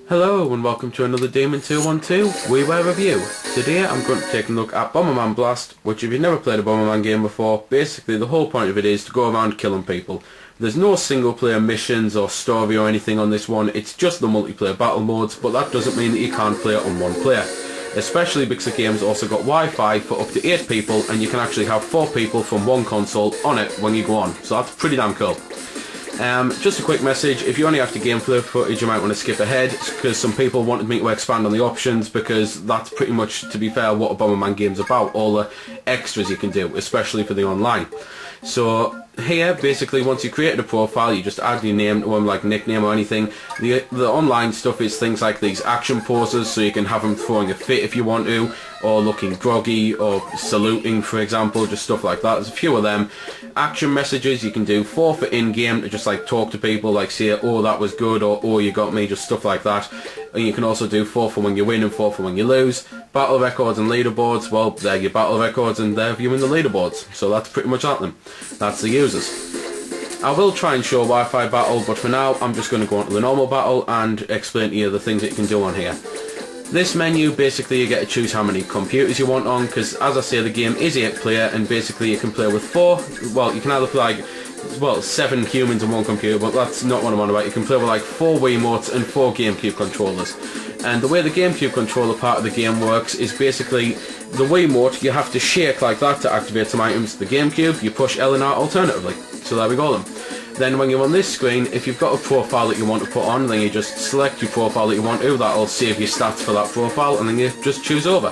Hello and welcome to another Demon 212 Wii Ware review. Today I'm going to take a look at Bomberman Blast, which if you've never played a Bomberman game before, basically the whole point of it is to go around killing people. There's no single player missions or story or anything on this one, it's just the multiplayer battle modes, but that doesn't mean that you can't play it on one player. Especially because the game's also got Wi-Fi for up to 8 people, and you can actually have 4 people from one console on it when you go on, so that's pretty damn cool. Just a quick message, if you only have to gameplay footage you might want to skip ahead, because some people wanted me to expand on the options, because that's pretty much, to be fair, what a Bomberman game's about, all the extras you can do, especially for the online. So here, basically, once you created a profile, you just add your name to them, like nickname or anything. The online stuff is things like these action poses, so you can have them throwing a fit if you want to, or looking groggy, or saluting, for example, just stuff like that. There's a few of them. Action messages, you can do 4 for in-game to just like talk to people, like say, oh that was good, or oh you got me, just stuff like that. And you can also do 4 for when you win and 4 for when you lose. Battle records and leaderboards, well, they're your battle records and they're viewing the leaderboards. So that's pretty much at them. That's the users. I will try and show Wi-Fi battle, but for now I'm just going to go on to the normal battle and explain to you the things that you can do on here. This menu, basically you get to choose how many computers you want on, because as I say the game is 8 player and basically you can play with 4, well you can either play like, well 7 humans on one computer, but that's not what I'm on about. You can play with like 4 Wiimotes and 4 GameCube controllers. And the way the GameCube controller part of the game works is basically the Wiimote you have to shake like that to activate some items. The GameCube you push L and R alternatively. So there we go then. Then when you're on this screen, if you've got a profile that you want to put on, then you just select your profile that you want to, that'll save your stats for that profile, and then you just choose over.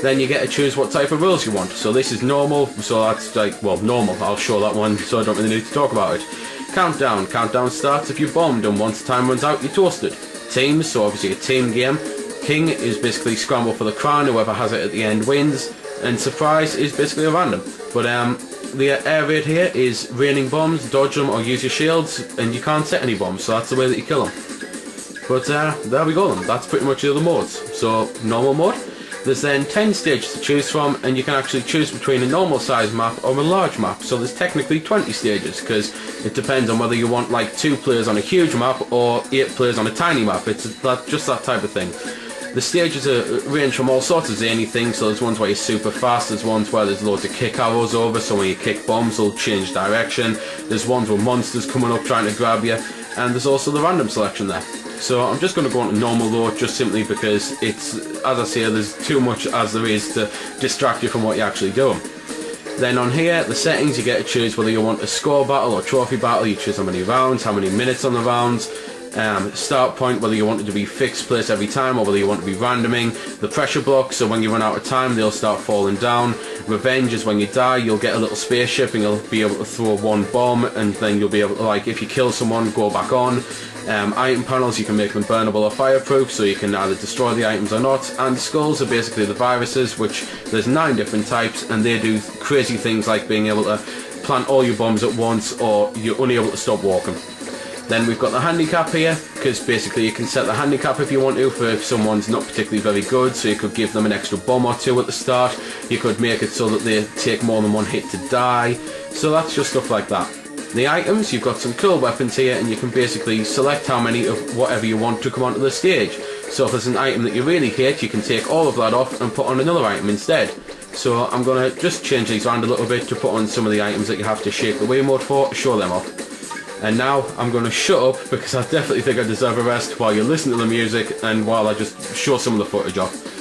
Then you get to choose what type of rules you want. So this is normal, so that's like, well, normal, I'll show that one, so I don't really need to talk about it. Countdown, countdown starts if you bombed, and once time runs out, you're toasted. Teams, so obviously a team game. King is basically scramble for the crown, whoever has it at the end wins, and surprise is basically a random. But the air raid here is raining bombs, dodge them or use your shields, and you can't set any bombs, so that's the way that you kill them. But there we go then, that's pretty much the other modes. So normal mode, there's then 10 stages to choose from, and you can actually choose between a normal size map or a large map, so there's technically 20 stages, because it depends on whether you want like 2 players on a huge map or 8 players on a tiny map, it's just that type of thing. The stages range from all sorts of zany things, so there's ones where you're super fast, there's ones where there's loads of kick arrows over, so when you kick bombs they'll change direction, there's ones with monsters coming up trying to grab you, and there's also the random selection there. So I'm just going to go on to normal load just simply because it's, as I say, there's too much as there is to distract you from what you're actually doing. Then on here, the settings, you get to choose whether you want a score battle or trophy battle, you choose how many rounds, how many minutes on the rounds. Start point, whether you want it to be fixed place every time or whether you want to be randoming. The pressure block, so when you run out of time they'll start falling down. Revenge is when you die, you'll get a little spaceship and you'll be able to throw 1 bomb, and then you'll be able to, like, if you kill someone, go back on. Item panels, you can make them burnable or fireproof, so you can either destroy the items or not. And skulls are basically the viruses, which there's 9 different types, and they do crazy things like being able to plant all your bombs at once, or you're only able to stop walking. Then we've got the handicap here, because basically you can set the handicap if you want to for if someone's not particularly very good, so you could give them an extra bomb or 2 at the start, you could make it so that they take more than 1 hit to die, so that's just stuff like that. The items, you've got some cool weapons here, and you can basically select how many of whatever you want to come onto the stage. So if there's an item that you really hate, you can take all of that off and put on another item instead. So I'm going to just change these around a little bit to put on some of the items that you have to shake the Wiimote for, show them off. And now I'm going to shut up because I definitely think I deserve a rest while you listen to the music and while I just show some of the footage off.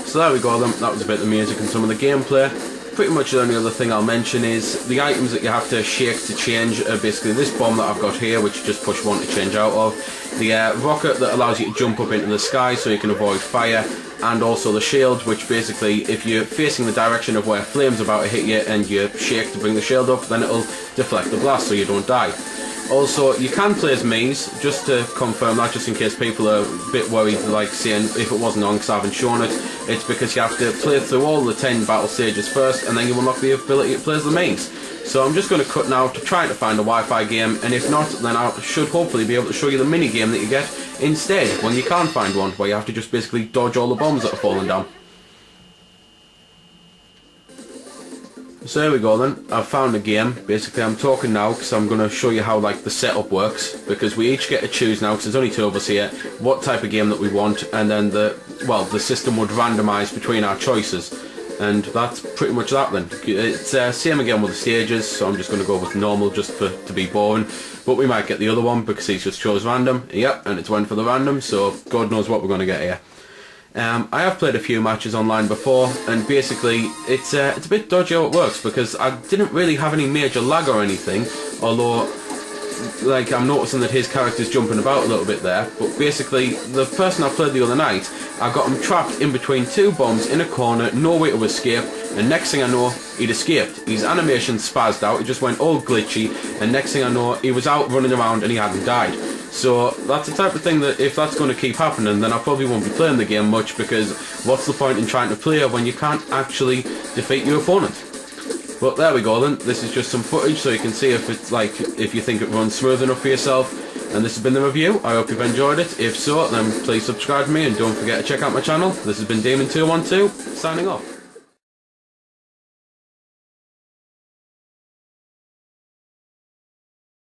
So there we go then, that was a bit of the music and some of the gameplay. Pretty much the only other thing I'll mention is the items that you have to shake to change are basically this bomb that I've got here, which you just push one to change out of, the rocket that allows you to jump up into the sky so you can avoid fire, and also the shield, which basically if you're facing the direction of where flames are about to hit you and you shake to bring the shield up, then it'll deflect the blast so you don't die. Also, you can play as Mii's, just to confirm that, just in case people are a bit worried, like saying if it wasn't on because I haven't shown it, it's because you have to play through all the 10 battle stages first and then you unlock the ability to play as the Mii's. So I'm just going to cut now to try to find a Wi-Fi game, and if not, then I should hopefully be able to show you the mini game that you get instead when you can't find one, where you have to just basically dodge all the bombs that are falling down. So there we go then, I've found a game. Basically I'm talking now because I'm going to show you how like the setup works, because we each get to choose now, because there's only 2 of us here, what type of game that we want, and then the system would randomise between our choices. And that's pretty much that then. It's same again with the stages, so I'm just going to go with normal just to be boring. But we might get the other one because he's just chose random. Yep, and it's went for the random, so God knows what we're going to get here. I have played a few matches online before, and basically it's a bit dodgy how it works, because I didn't really have any major lag or anything, although like I'm noticing that his character's jumping about a little bit there. But basically the person I played the other night, I got him trapped in between 2 bombs in a corner, no way to escape, and next thing I know he'd escaped. His animation spazzed out, it just went all glitchy, and next thing I know he was out running around and he hadn't died. So that's the type of thing that if that's going to keep happening, then I probably won't be playing the game much, because what's the point in trying to play when you can't actually defeat your opponent? But there we go then, this is just some footage so you can see if it's like, if you think it runs smooth enough for yourself. And this has been the review. I hope you've enjoyed it. If so, then please subscribe to me and don't forget to check out my channel. This has been Demon212, signing off.